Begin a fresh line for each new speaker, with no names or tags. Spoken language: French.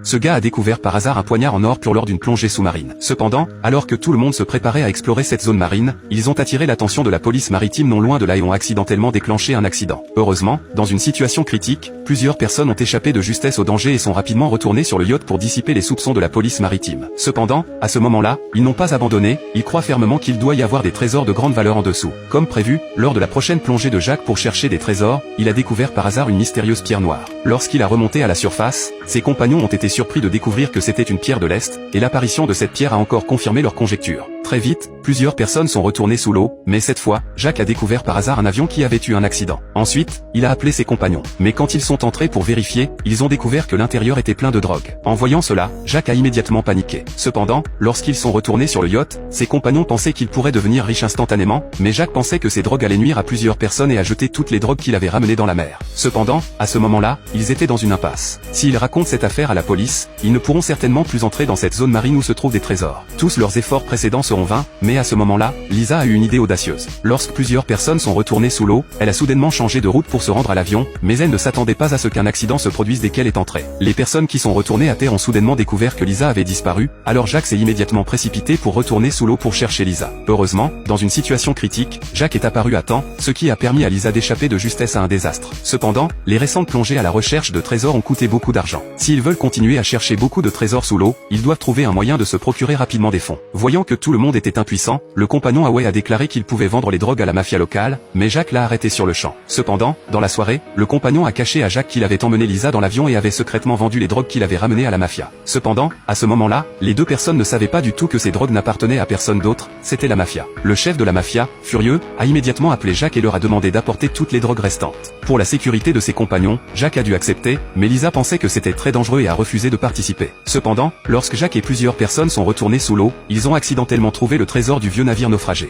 Ce gars a découvert par hasard un poignard en or pur lors d'une plongée sous-marine. Cependant, alors que tout le monde se préparait à explorer cette zone marine, ils ont attiré l'attention de la police maritime non loin de là et ont accidentellement déclenché un accident. Heureusement, dans une situation critique, plusieurs personnes ont échappé de justesse au danger et sont rapidement retournées sur le yacht pour dissiper les soupçons de la police maritime. Cependant, à ce moment-là, ils n'ont pas abandonné, ils croient fermement qu'il doit y avoir des trésors de grande valeur en dessous. Comme prévu, lors de la prochaine plongée de Jack pour chercher des trésors, il a découvert par hasard une mystérieuse pierre noire. Lorsqu'il a remonté à la surface, ses compagnons ont été surpris de découvrir que c'était une pierre de l'Est, et l'apparition de cette pierre a encore confirmé leur conjecture. Très vite, plusieurs personnes sont retournées sous l'eau, mais cette fois, Jack a découvert par hasard un avion qui avait eu un accident. Ensuite, il a appelé ses compagnons. Mais quand ils sont entrés pour vérifier, ils ont découvert que l'intérieur était plein de drogue. En voyant cela, Jack a immédiatement paniqué. Cependant, lorsqu'ils sont retournés sur le yacht, ses compagnons pensaient qu'ils pourraient devenir riches instantanément, mais Jack pensait que ces drogues allaient nuire à plusieurs personnes et à jeter toutes les drogues qu'il avait ramenées dans la mer. Cependant, à ce moment-là, ils étaient dans une impasse. S'ils racontent cette affaire à la police, ils ne pourront certainement plus entrer dans cette zone marine où se trouvent des trésors. Tous leurs efforts précédents seront vains, mais à ce moment-là, Lisa a eu une idée audacieuse. Lorsque plusieurs personnes sont retournées sous l'eau, elle a soudainement changé de route pour se rendre à l'avion, mais elle ne s'attendait pas à ce qu'un accident se produise dès qu'elle est entrée. Les personnes qui sont retournées à terre ont soudainement découvert que Lisa avait disparu, alors Jack s'est immédiatement précipité pour retourner sous l'eau pour chercher Lisa. Heureusement, dans une situation critique, Jack est apparu à temps, ce qui a permis à Lisa d'échapper de justesse à un désastre. Cependant, les récentes plongées à la recherche de trésors ont coûté beaucoup d'argent. S'ils veulent continuer à chercher beaucoup de trésors sous l'eau, ils doivent trouver un moyen de se procurer rapidement des fonds. Voyant que tout le monde était impuissant, le compagnon Away a déclaré qu'il pouvait vendre les drogues à la mafia locale, mais Jack l'a arrêté sur le champ. Cependant, dans la soirée, le compagnon a caché à Jack qu'il avait emmené Lisa dans l'avion et avait secrètement vendu les drogues qu'il avait ramenées à la mafia. Cependant, à ce moment-là, les deux personnes ne savaient pas du tout que ces drogues n'appartenaient à personne d'autre, c'était la mafia. Le chef de la mafia, furieux, a immédiatement appelé Jack et leur a demandé d'apporter toutes les drogues restantes. Pour la sécurité de ses compagnons, Jack a dû accepter, mais Lisa pensait que c'était très dangereux et a refusé de participer. Cependant, lorsque Jack et plusieurs personnes sont retournés sous l'eau, ils ont accidentellement trouvé le trésor du vieux navire naufragé.